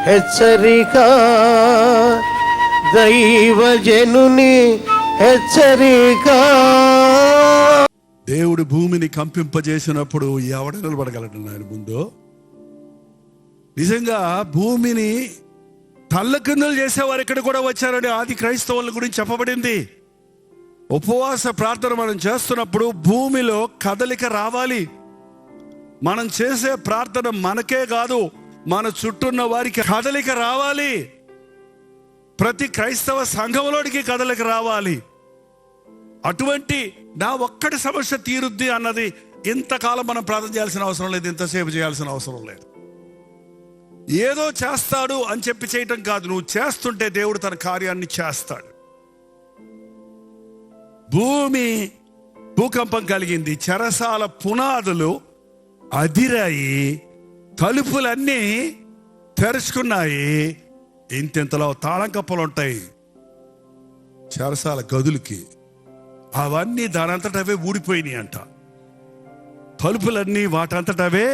హెచ్చరిక, దైవజనుని హెచ్చరిక. దేవుడు భూమిని కంపింపజేసినప్పుడు ఎవడ నిలబడగలడు ఆయన ముందు? నిజంగా భూమిని తల్లకిందులు చేసేవారు ఇక్కడ కూడా వచ్చారని ఆది క్రైస్తవుల గురించి చెప్పబడింది. ఉపవాస ప్రార్థన మనం చేస్తున్నప్పుడు భూమిలో కదలిక రావాలి. మనం చేసే ప్రార్థన మనకే కాదు, మన చుట్టూ ఉన్న వారికి కదలిక రావాలి. ప్రతి క్రైస్తవ సంఘంలోనికి కదలిక రావాలి. అటువంటి నా ఒక్కటి సమస్య తీరుద్ది అన్నది ఇంతకాలం మనం ప్రార్థన చేయాల్సిన అవసరం లేదు, ఇంతసేపు చేయాల్సిన అవసరం లేదు. ఏదో చేస్తాడు అని చెప్పి చేయటం కాదు, నువ్వు చేస్తుంటే దేవుడు తన కార్యాన్ని చేస్తాడు. భూకంపం కలిగింది, చెరసాల పునాదులు అదిరాయి, తలుపులన్నీ తెరుచుకున్నాయి. ఇంతలో తాళం కప్పలు ఉంటాయి చెరసాల గదులకి, అవన్నీ దానంతటవే ఊడిపోయినాయి అంట. తలుపులన్నీ వాటంతటవే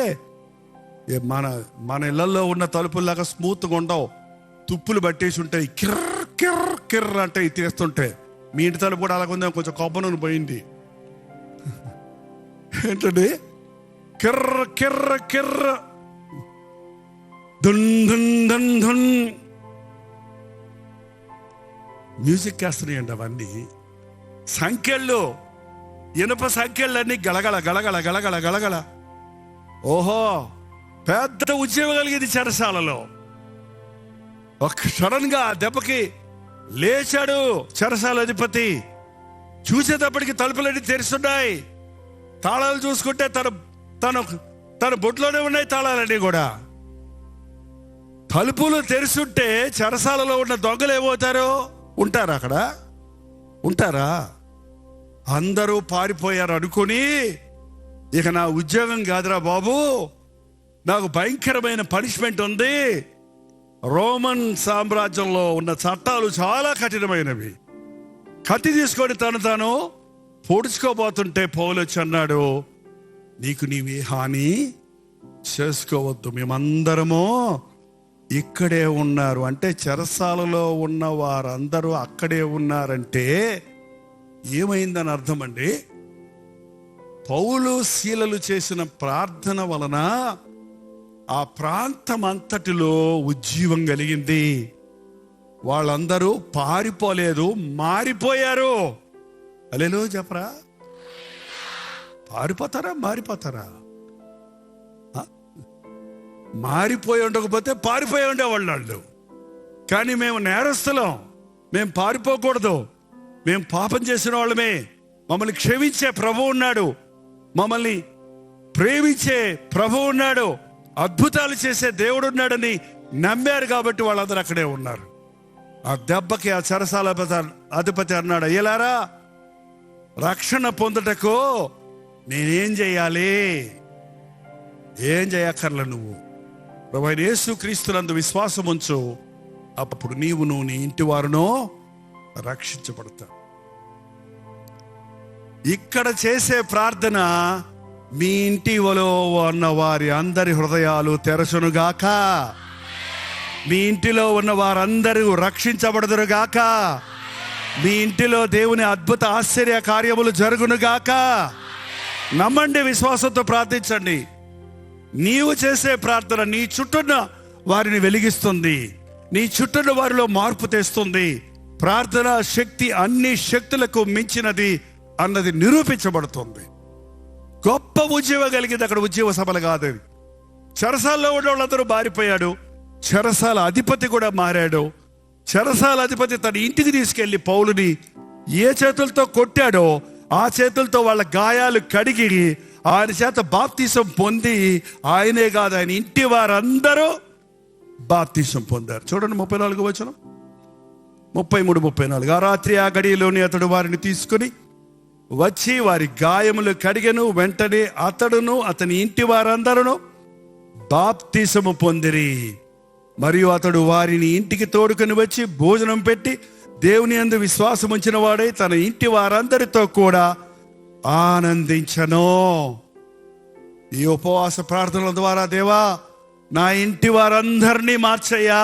మన ఇళ్లలో ఉన్న తలుపుల్లాగా స్మూత్గా ఉండవు, తుప్పులు పట్టేసి ఉంటాయి. కిర్ర కిర్ర కిర్ర అంటే తీస్తుంటే మీ ఇంటి తలుపు కూడా అలాగ ఉంది, కొంచెం కొబ్బరి నూనె పోయింది. ఏంటండి? కిర్ర కిర్ర కిర్ర దున్ దున్ దున్ దున్ మ్యూజిక్ వేస్తున్నాయండి అవన్నీ. సంఖ్యలు, ఇనుప సంఖ్యలన్నీ గలగల గలగల గలగల గలగల. ఓహో, పెద్ద ఉద్యోగం కలిగింది చెరసాలలో. ఒక సడన్ గా దెబ్బకి లేచాడు చెరసాల అధిపతి. చూసేటప్పటికి తలుపులన్నీ తెరుస్తున్నాయి. తాళాలు చూసుకుంటే తన బొట్లోనే ఉన్నాయి తాళాలన్నీ కూడా. తలుపులు తెరుస్తుంటే చెరసాలలో ఉన్న దొంగలు ఏమవుతారో? ఉంటారా? అక్కడ ఉంటారా? అందరూ పారిపోయారు అనుకుని, ఇక నా ఉద్యోగం కాదురా బాబు, నాకు భయంకరమైన పనిష్మెంట్ ఉంది. రోమన్ సామ్రాజ్యంలో ఉన్న చట్టాలు చాలా కఠినమైనవి. కత్తి తీసుకొని తాను పొడుచుకోబోతుంటే పౌలు వచ్చి అన్నాడు, నీకు నీవే హాని చేసుకోవద్దు, మేమందరము ఇక్కడే ఉన్నారు. అంటే చెరసాలలో ఉన్న వారందరూ అక్కడే ఉన్నారంటే ఏమైందని అర్థం అండి. పౌలు శీలలు చేసిన ప్రార్థన వలన ఆ ప్రాంతం అంతటిలో ఉజ్జీవం కలిగింది. వాళ్ళందరూ పారిపోలేదు, మారిపోయారు. హల్లెలూయా చెప్పరా? పారిపోతారా? మారిపోతారా? మారిపోయి ఉండకపోతే పారిపోయి ఉండేవాళ్ళు. కానీ మేము నేరస్తులం, మేము పారిపోకూడదు, మేము పాపం చేసిన వాళ్ళమే. మమ్మల్ని క్షమించే ప్రభు ఉన్నాడు, మమ్మల్ని ప్రేమించే ప్రభు ఉన్నాడు, అద్భుతాలు చేసే దేవుడు ఉన్నాడని నమ్మారు. కాబట్టి వాళ్ళందరూ అక్కడే ఉన్నారు. ఆ దెబ్బకి ఆ చెరసాల అధిపతి అన్నాడు, అయ్యలారా, రక్షణ పొందుటకు నేనేం చేయాలి? ఏం చేయక్కర్లే, నువ్వు ప్రభువైన యేసుక్రీస్తునందు విశ్వాసం ఉంచు, అప్పుడు నీవును నీ ఇంటి వారునో రక్షించబడతావు. ఇక్కడ చేసే ప్రార్థన మీ ఇంటిలో ఉన్న వారి అందరి హృదయాలు తెరచునుగాక, మీ ఇంటిలో ఉన్న వారందరూ రక్షించబడదురుగాక, మీ ఇంటిలో దేవుని అద్భుత ఆశ్చర్య కార్యములు జరుగునుగాక. నమ్మండి, విశ్వాసంతో ప్రార్థించండి. నీవు చేసే ప్రార్థన నీ చుట్టూన్న వారిని వెలిగిస్తుంది, నీ చుట్టూన్న వారిలో మార్పు తెస్తుంది. ప్రార్థన శక్తి అన్ని శక్తులకు మించినది అన్నది నిరూపించబడుతుంది. గొప్ప ఉద్యోగం కలిగింది అక్కడ. ఉద్యోగ సభలు కాదు. చెరసాల్లో ఉన్న వాళ్ళందరూ మారిపోయాడు, చెరసాల అధిపతి కూడా మారాడు. చెరసాల అధిపతి తన ఇంటికి తీసుకెళ్లి పౌలుని ఏ చేతులతో కొట్టాడో ఆ చేతులతో వాళ్ళ గాయాలు కడిగి ఆయన చేత బాప్తిసం పొంది, ఆయనే కాదు ఆయన ఇంటి వారందరూ బాప్తిసం పొందారు. చూడండి 34వ వచనం, 33, 34. ఆ రాత్రి ఆ గడియలోని అతడు వారిని తీసుకుని వచ్చి వారి గాయములు కడిగెను. వెంటనే అతడును అతని ఇంటి వారందరూ బాప్తిసము పొందిరి. మరియు అతడు వారిని ఇంటికి తోడుకొని వచ్చి భోజనం పెట్టి దేవుని యందు విశ్వాసం ఉంచిన వాడై తన ఇంటి వారందరితో కూడా ఆనందించను. ఈ ఉపవాస ప్రార్థనల ద్వారా దేవా నా ఇంటి వారందరినీ మార్చయ్యా.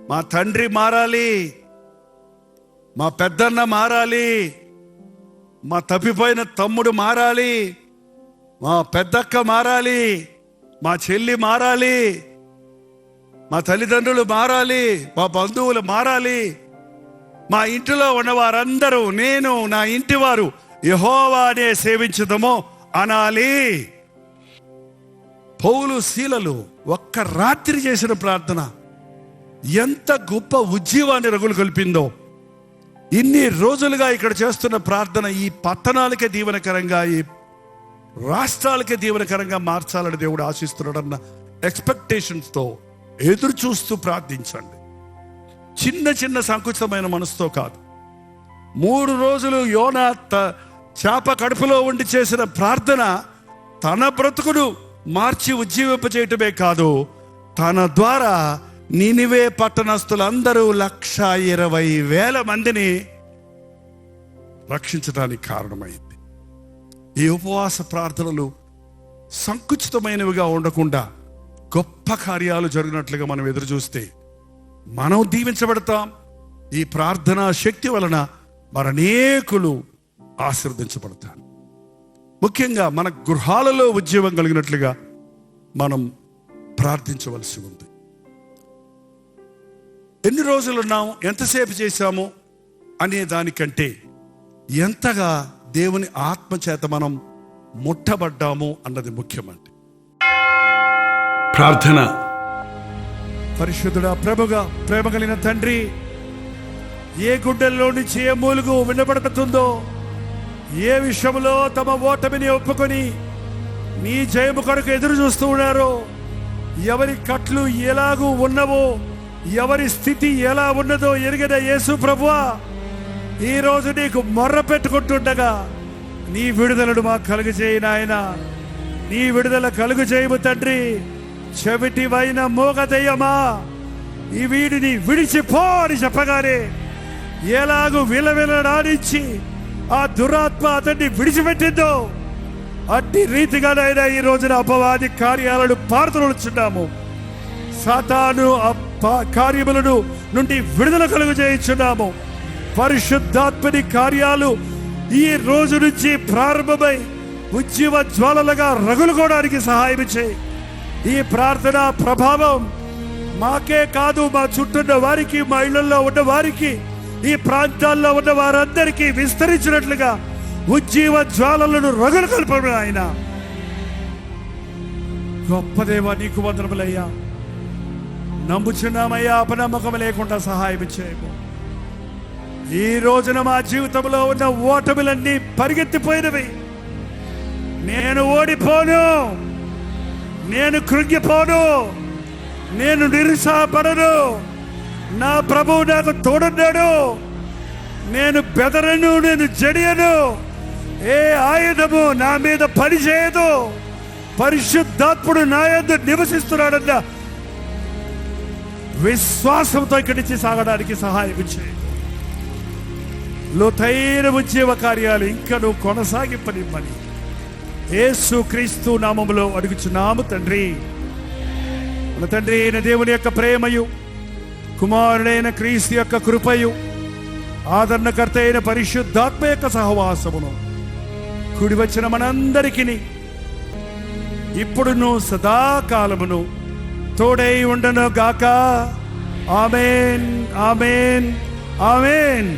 మా తండ్రి మారాలి, మా పెద్దన్న మారాలి, మా తప్పిపోయిన తమ్ముడు మారాలి, మా పెద్దక్క మారాలి, మా చెల్లి మారాలి, మా తల్లిదండ్రులు మారాలి, మా బంధువులు మారాలి, మా ఇంటిలో ఉన్న వారందరూ నేను నా ఇంటి వారు యెహోవానే సేవించుదాము అనాలి. పౌలు శీలలు ఒక్క రాత్రి చేసిన ప్రార్థన ఎంత గొప్ప ఉజ్జీవాన్ని రగులు కల్పిందో. ఇన్ని రోజులుగా ఇక్కడ చేస్తున్న ప్రార్థన ఈ పట్టణాలకే దీవెనకరంగా, ఈ రాష్ట్రాలకే దీవెనకరంగా మార్చాలని దేవుడు ఆశిస్తున్నాడన్న ఎక్స్పెక్టేషన్స్తో ఎదురు చూస్తూ ప్రార్థించండి. చిన్న చిన్న సంకుచితమైన మనసుతో కాదు. 3 రోజులు యోనా చేప కడుపులో ఉండి చేసిన ప్రార్థన తన బ్రతుకును మార్చి ఉజ్జీవింపచేయటమే కాదు, తన ద్వారా నినివే పట్టణస్థులందరూ 120,000 మందిని రక్షించడానికి కారణమైంది. ఈ ఉపవాస ప్రార్థనలు సంకుచితమైనవిగా ఉండకుండా గొప్ప కార్యాలు జరిగినట్లుగా మనం ఎదురు చూస్తే మనం దీవించబడతాం. ఈ ప్రార్థనా శక్తి వలన మరనేకులు ఆశీర్వదించబడతారు. ముఖ్యంగా మన గృహాలలో ఉద్యోగం కలిగినట్లుగా మనం ప్రార్థించవలసి ఉంది. ఎన్ని రోజులు ఉన్నాము, ఎంతసేపు చేశాము అనే దానికంటే ఎంతగా దేవుని ఆత్మ చేత మనం ముట్టబడ్డాము అన్నది ముఖ్యమండి. ప్రార్థన. పరిశుద్ధుడా, ప్రేమ కలిగిన తండ్రి, ఏ గుండెల్లో నుంచి ఏ మూలుగు వినబడుతుందో, ఏ విషయంలో తమ ఓటమిని ఒప్పుకొని నీ జయము కొరకు ఎదురు చూస్తూ ఉన్నారో, ఎవరి కట్లు ఎలాగూ ఉన్నవో, ఎవరి స్థితి ఎలా ఉన్నదో ఎరిగిన యేసు ప్రభువా, ఈరోజు నీకు మొర్ర పెట్టుకుంటుండగా నీ విడుదలను మాకు కలుగజేయి నాయన. నీ విడుదల కలుగు చేయము తండ్రి. చెవిటివైన మోగదయ్యమా, ఈ వీడిని విడిచిపో అని చెప్పగానే ఎలాగూ విలవిలడాడించి ఆ దురాత్మ అతన్ని విడిచిపెట్టిందో అట్టి రీతిగానైనా ఈ రోజున అపవాది కార్యాలను పారుతున్నాము. సాతాను కార్యములను నుండి విడుదల కలుగు చేయించున్నాము. పరిశుద్ధాత్మని కార్యాలు ఈ రోజు నుంచి ప్రారంభమై ఉజ్జీవ జ్వాలలుగా రగులుకోవడానికి సహాయం చేయి. ఈ ప్రార్థన ప్రభావం మాకే కాదు, మా చుట్టూన్న వారికి, మా ఇళ్లలో ఉన్న వారికి, ఈ ప్రాంతాల్లో ఉన్న వారందరికీ విస్తరించినట్లుగా ఉజ్జీవ జ్వాలలను రగులు కల్పడం ఆయన. గొప్ప దేవా, నీకు వందనములయ్యా. నమ్ముచున్నామయ్యా, అపనమ్మకం లేకుండా సహాయం చేయము. ఈ రోజున మా జీవితంలో ఉన్న ఓటములన్నీ పరిగెత్తిపోయినవి. నేను ఓడిపోను, నేను కృంగిపోను, నేను నిరుత్సాహపడను. నా ప్రభువు నాకు తోడున్నాడు. నేను బెదరను, నేను జడియను. ఏ ఆయుధము నా మీద పనిచేయదు. పరిశుద్ధాత్ముడు నా యందు నివసిస్తున్నాడన్న విశ్వాసంతో ఇక్కడి నుంచి సాగడానికి సహాయం చేయి. లోతైన ఉజ్జీవ కార్యాలు ఇంకా నువ్వు కొనసాగింపనివ్వని యేసు క్రీస్తు నామములో అడుగుచున్నాము తండ్రి. మన తండ్రి అయిన దేవుని యొక్క ప్రేమయు, కుమారుడైన క్రీస్తు యొక్క కృపయు, ఆదరణకర్త అయిన పరిశుద్ధాత్మ యొక్క సహవాసమును కూడి వచ్చిన మనందరికీ ఇప్పుడును సదాకాలమును తోడై ఉండను గాక. ఆమేన్, ఆమేన్, ఆమేన్.